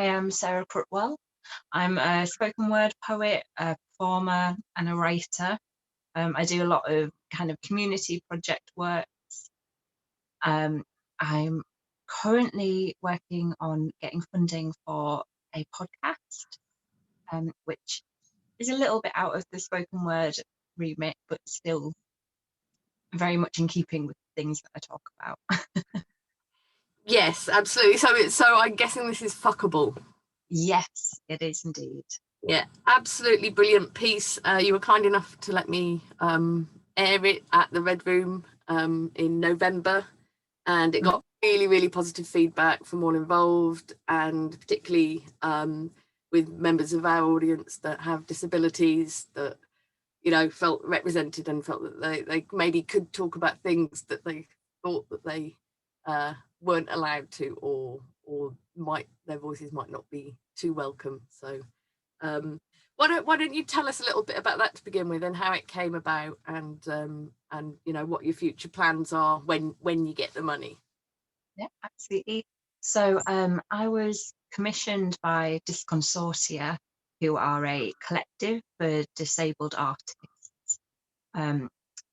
am Sarah Crutwell. I'm a spoken word poet, a performer, and a writer. I do a lot of kind of community project works. I'm currently working on getting funding for a podcast, which is a little bit out of the spoken word remit, but still very much in keeping with the things that I talk about. Yes, absolutely. So I'm guessing this is fuckable. Yes, it is indeed. Yeah, absolutely brilliant piece. You were kind enough to let me air it at the Red Room in November, and it got really, really positive feedback from all involved, and particularly with members of our audience that have disabilities that, you know, felt represented and felt that they maybe could talk about things that they thought that they weren't allowed to, or might their voices might not be too welcome. So why don't you tell us a little bit about that to begin with, and how it came about, and you know, what your future plans are when you get the money. Yeah, absolutely. So I was commissioned by Disconsortia, who are a collective for disabled artists, and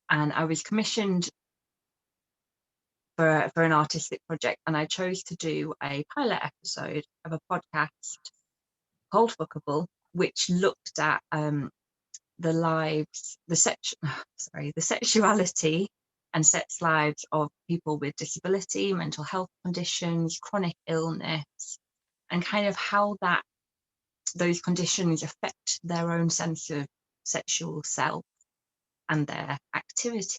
I was commissioned for an artistic project, and I chose to do a pilot episode of a podcast called Fuckable, which looked at the lives, the sexuality and sex lives of people with disability, mental health conditions, chronic illness, and kind of how those conditions affect their own sense of sexual self and their activities.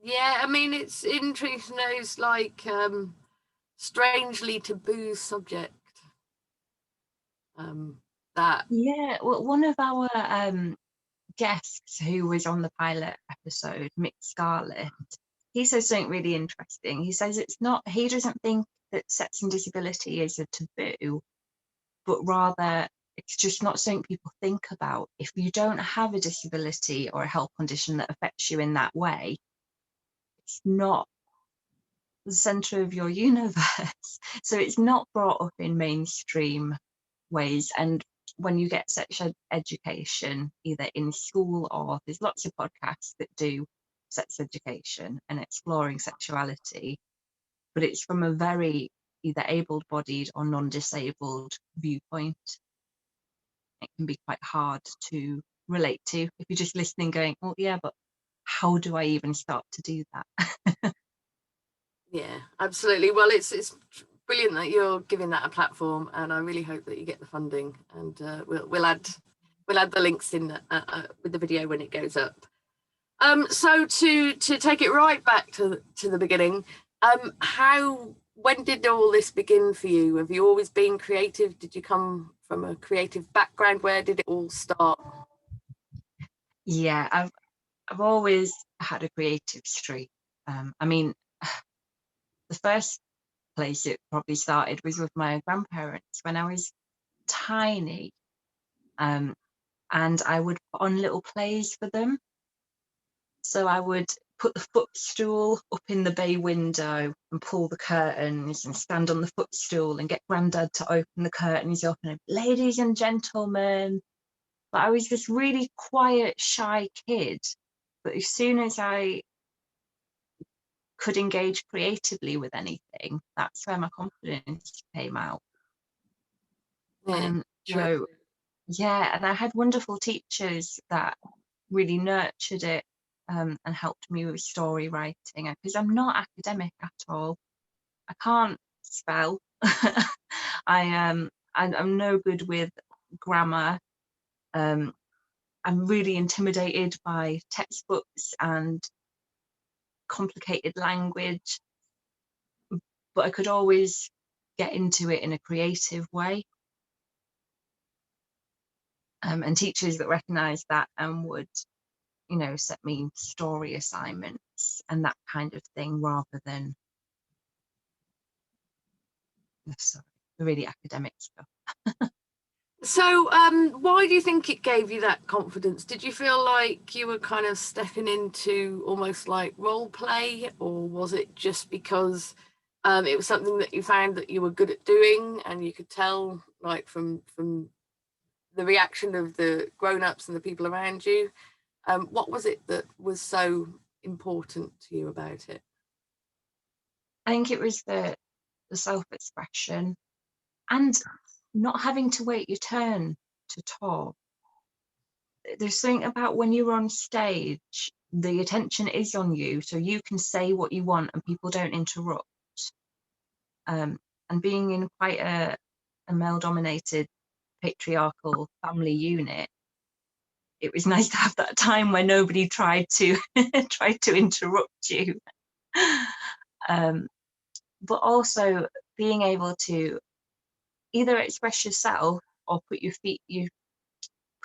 Yeah, I mean, it's interesting. Those like strangely taboo subject. That Yeah, well, one of our guests who was on the pilot episode, Mick Scarlett, he says something really interesting. He says he doesn't think that sex and disability is a taboo, but rather it's just not something people think about. If you don't have a disability or a health condition that affects you in that way, it's not the center of your universe. So it's not brought up in mainstream ways. And when you get sex education, either in school, or there's lots of podcasts that do sex education and exploring sexuality, but it's from a very either able-bodied or non-disabled viewpoint. It can be quite hard to relate to if you're just listening going, oh yeah, but how do I even start to do that? Yeah, absolutely. Well, it's brilliant that you're giving that a platform, and I really hope that you get the funding, and we'll add the links in with the video when it goes up. So to take it right back to the beginning, when did all this begin for you? Have you always been creative? Did you come from a creative background? Where did it all start? Yeah, I've always had a creative streak. I mean, the first place it probably started was with my grandparents when I was tiny, and I would put on little plays for them. So I would put the footstool up in the bay window and pull the curtains and stand on the footstool and get Grandad to open the curtains up and ladies and gentlemen. But I was this really quiet, shy kid. But as soon as I could engage creatively with anything, that's where my confidence came out. Yeah, So yeah, and I had wonderful teachers that really nurtured it and helped me with story writing, because I'm not academic at all. I can't spell. I'm no good with grammar. I'm really intimidated by textbooks and complicated language, but I could always get into it in a creative way. And teachers that recognised that and would, you know, set me story assignments and that kind of thing, rather than the really academic stuff. So why do you think it gave you that confidence? Did you feel like you were kind of stepping into almost like role play, or was it just because It was something that you found that you were good at doing, and you could tell, like, from the reaction of the grown-ups and the people around you. What was it that was so important to you about it? I think it was the self-expression and not having to wait your turn to talk. There's something about when you're on stage, the attention is on you, so you can say what you want and people don't interrupt. And being in quite a male-dominated patriarchal family unit, it was nice to have that time where nobody tried to interrupt you. But also being able to either express yourself or put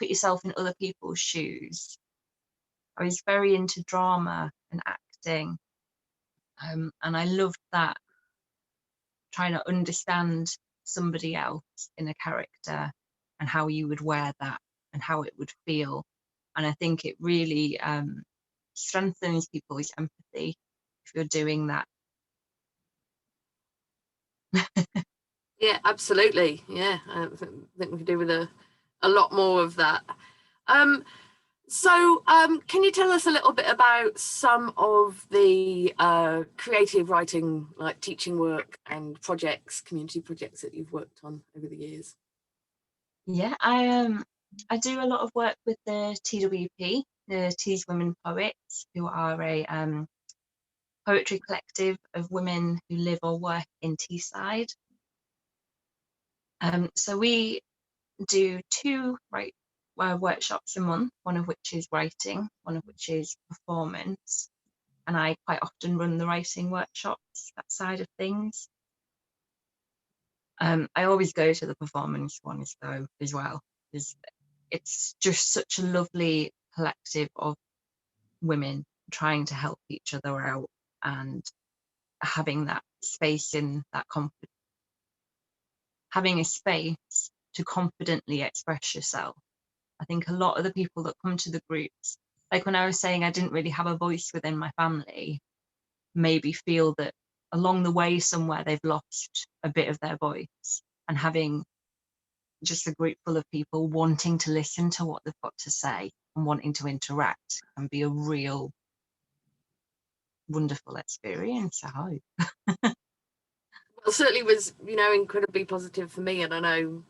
yourself in other people's shoes. I was very into drama and acting, and I loved that, trying to understand somebody else in a character and how you would wear that and how it would feel. And I think it really strengthens people's empathy if you're doing that. Yeah, absolutely. Yeah, I think we could do with a lot more of that. So can you tell us a little bit about some of the creative writing, like teaching work and projects, community projects that you've worked on over the years? Yeah, I do a lot of work with the TWP, the Tees Women Poets, who are a poetry collective of women who live or work in Teesside. So we do 2 workshops a month, one of which is writing, one of which is performance. And I quite often run the writing workshops, that side of things. I always go to the performance ones though as well, because it's just such a lovely collective of women trying to help each other out and having that space in that having a space to confidently express yourself. I think a lot of the people that come to the groups, like when I was saying I didn't really have a voice within my family, maybe feel that along the way somewhere they've lost a bit of their voice, and having just a group full of people wanting to listen to what they've got to say and wanting to interact can be a real wonderful experience, I hope. Well, certainly was, incredibly positive for me. And I know,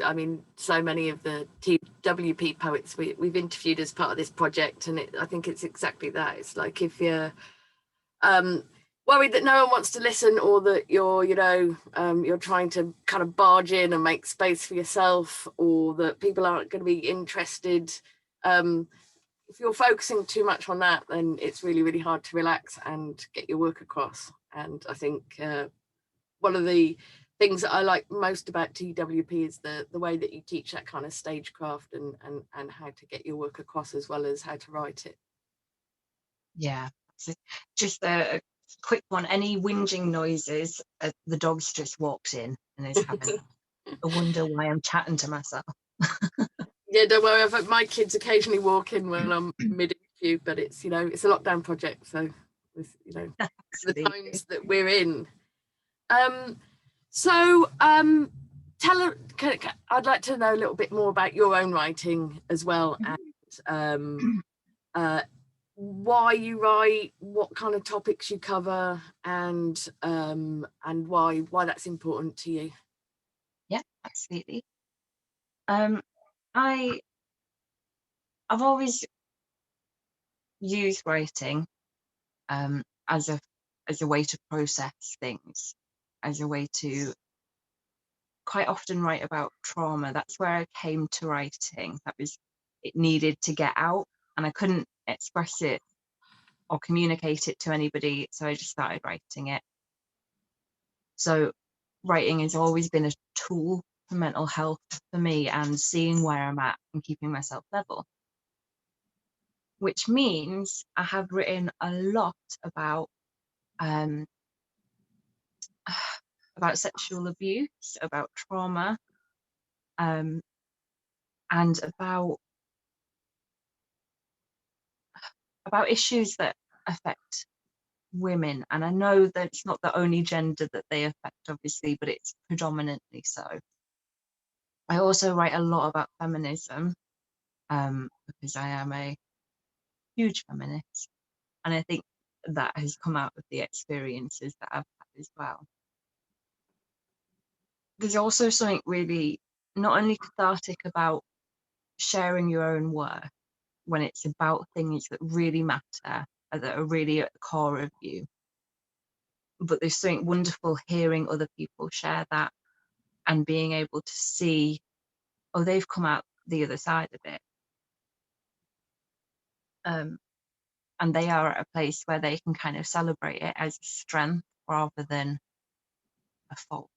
I mean, so many of the TWP poets we've interviewed as part of this project, and I think it's exactly that. It's like if you're worried that no one wants to listen, or that you're, you're trying to kind of barge in and make space for yourself, or that people aren't going to be interested. If you're focusing too much on that, then it's really, really hard to relax and get your work across. And I think one of the things that I like most about TWP is the way that you teach that kind of stagecraft and how to get your work across, as well as how to write it. Yeah, just a quick one. Any whinging noises, the dog's just walked in and is having a wonder why I'm chatting to myself. Yeah, don't worry. I've had my kids occasionally walk in when I'm mid-interview, but it's, it's a lockdown project, so with, the times that we're in. So I'd like to know a little bit more about your own writing as well, and why you write, what kind of topics you cover, and why that's important to you. Yeah, absolutely. I've always used writing as a way to process things, as a way to quite often write about trauma. That's where I came to writing. It needed to get out, and I couldn't express it or communicate it to anybody, so I just started writing it. So writing has always been a tool for mental health for me, and seeing where I'm at and keeping myself level. Which means I have written a lot about sexual abuse, about trauma, and about issues that affect women, and I know that it's not the only gender that they affect, obviously, but it's predominantly so. I also write a lot about feminism, because I am a huge feminist, and I think that has come out of the experiences that I've had as well. There's also something really not only cathartic about sharing your own work when it's about things that really matter, that are really at the core of you, but there's something wonderful hearing other people share that and being able to see, oh, they've come out the other side of it. And they are at a place where they can kind of celebrate it as a strength rather than a fault.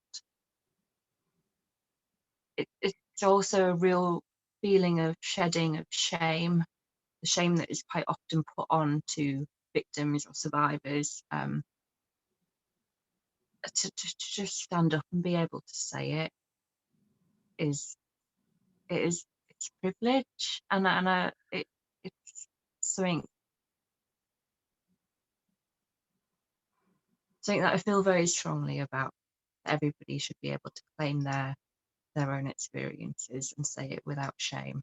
It's also a real feeling of shedding of shame, the shame that is quite often put on to victims or survivors, to just stand up and be able to say it is it's privilege, and it's something that I feel very strongly about. Everybody should be able to claim their own experiences and say it without shame.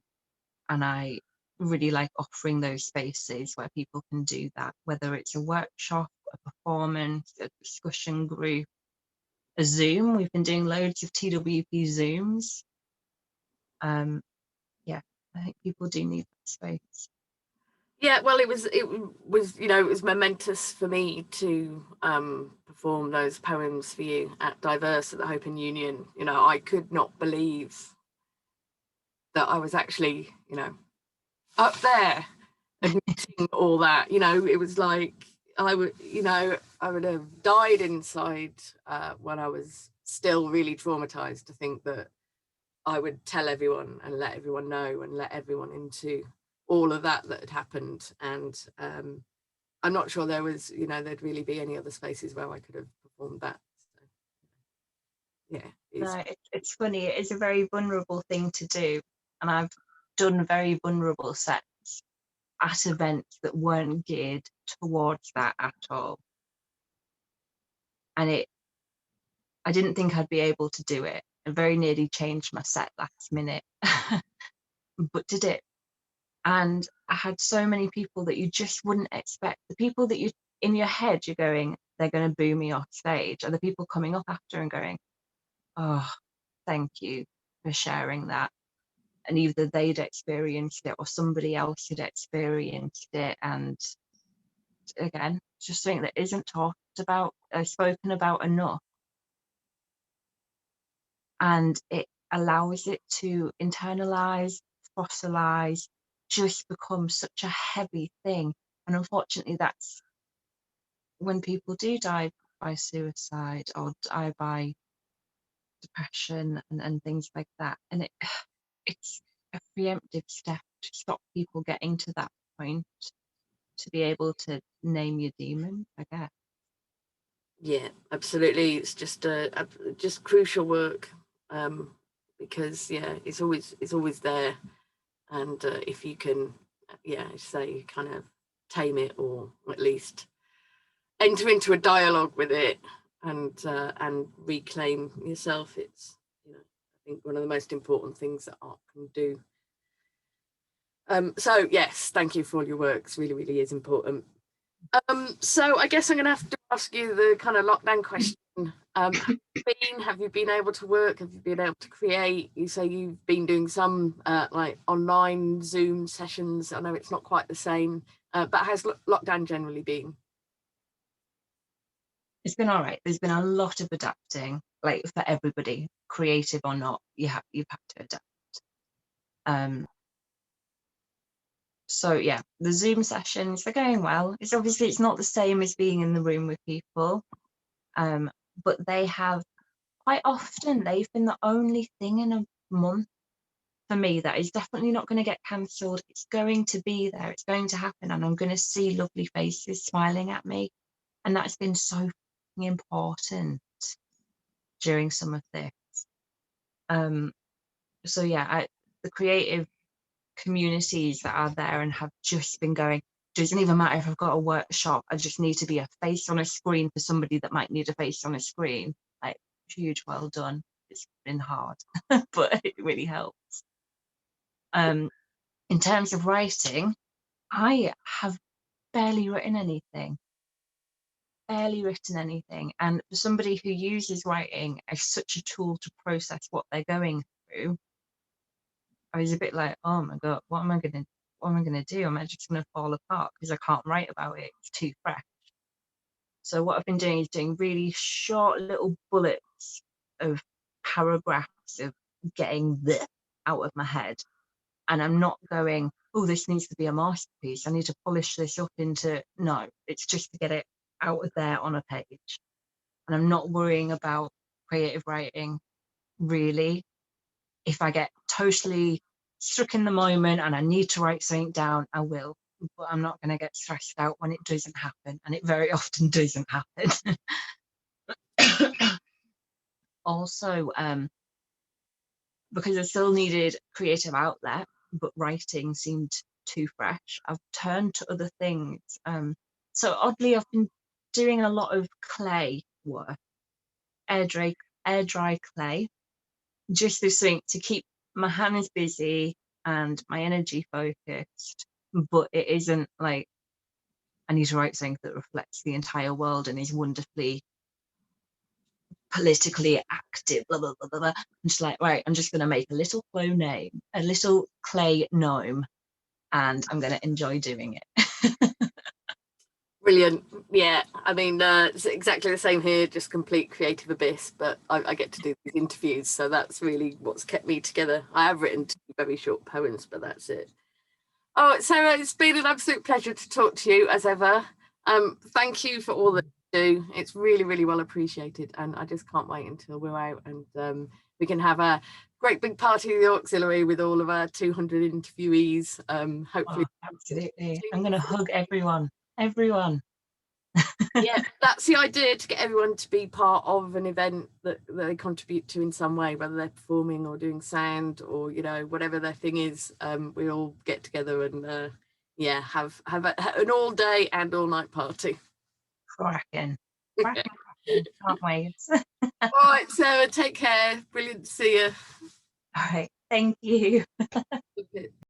And I really like offering those spaces where people can do that, whether it's a workshop, a performance, a discussion group, a Zoom. We've been doing loads of TWP Zooms. Yeah, I think people do need that space. Yeah, well, it was you know, it was momentous for me to perform those poems for you at Diverse at the Hope and Union. You know, I could not believe that I was actually, you know, up there admitting all that. You know, it was like I would, you know, I would have died inside when I was still really traumatized to think that I would tell everyone and let everyone know and let everyone into all of that had happened. And I'm not sure there was, you know, there'd really be any other spaces where I could have performed that. So, yeah. No, it's funny. It is a very vulnerable thing to do. And I've done very vulnerable sets at events that weren't geared towards that at all. And I didn't think I'd be able to do it. I very nearly changed my set last minute, but did it. And I had so many people that you just wouldn't expect. The people that you, in your head, you're going, they're going to boo me off stage, are the people coming up after and going, oh, thank you for sharing that. And either they'd experienced it or somebody else had experienced it. And again, it's just something that isn't talked about, spoken about enough. And it allows it to internalize, fossilize, just become such a heavy thing. And unfortunately, that's when people do die by suicide or die by depression and things like that. And it's a preemptive step to stop people getting to that point, to be able to name your demon, I guess. Yeah, absolutely. It's just just crucial work, because yeah, it's always there, and if you can, yeah, say kind of tame it or at least enter into a dialogue with it and reclaim yourself, it's, you know, I think one of the most important things that art can do. So yes, thank you for all your work. It's really, really is important. So I guess I'm going to have to ask you the kind of lockdown question. Have you been able to work? Have you been able to create? You say you've been doing some like online Zoom sessions. I know it's not quite the same, but how's lockdown generally been? It's been all right. There's been a lot of adapting, like for everybody, creative or not, you've had to adapt. So yeah, the Zoom sessions, they're going well. It's obviously, it's not the same as being in the room with people, but they have quite often, they've been the only thing in a month for me that is definitely not going to get cancelled. It's going to be there. It's going to happen, and I'm going to see lovely faces smiling at me, and that's been so important during some of this. So yeah, the creative communities that are there and have just been going, doesn't even matter if I've got a workshop, I just need to be a face on a screen for somebody that might need a face on a screen. Like, huge well done. It's been hard, but it really helps. In terms of writing, I have barely written anything. And for somebody who uses writing as such a tool to process what they're going through, I was a bit like, oh my God, what am I gonna do? Am I just gonna fall apart because I can't write about it? It's too fresh. So what I've been doing is doing really short little bullets of paragraphs of getting this out of my head. And I'm not going, oh, this needs to be a masterpiece. I need to polish this up into, no, it's just to get it out of there on a page. And I'm not worrying about creative writing, really. If I get totally stuck in the moment and I need to write something down, I will. But I'm not going to get stressed out when it doesn't happen. And it very often doesn't happen. Also, because I still needed creative outlet, but writing seemed too fresh, I've turned to other things. So oddly, I've been doing a lot of clay work, air dry clay, just this thing to keep my hands busy and my energy focused. But it isn't like I need to write something that reflects the entire world and is wonderfully politically active, blah, blah, blah, blah, blah. I'm just like, right, I'm just going to make a little clay gnome, and I'm going to enjoy doing it. Brilliant. Yeah, I mean, it's exactly the same here, just complete creative abyss, but I get to do these interviews, so that's really what's kept me together. I have written 2 very short poems, but that's it. Oh, Sarah, it's been an absolute pleasure to talk to you as ever. Thank you for all that you do. It's really, really well appreciated, and I just can't wait until we're out and we can have a great big party at the auxiliary with all of our 200 interviewees. Hopefully, absolutely. I'm going to hug everyone. Yeah, that's the idea, to get everyone to be part of an event that they contribute to in some way, whether they're performing or doing sound or, you know, whatever their thing is. We all get together and yeah, have an all day and all night party. Cracking. Can't wait. All right, Sarah, take care. Brilliant to see you. All right, thank you.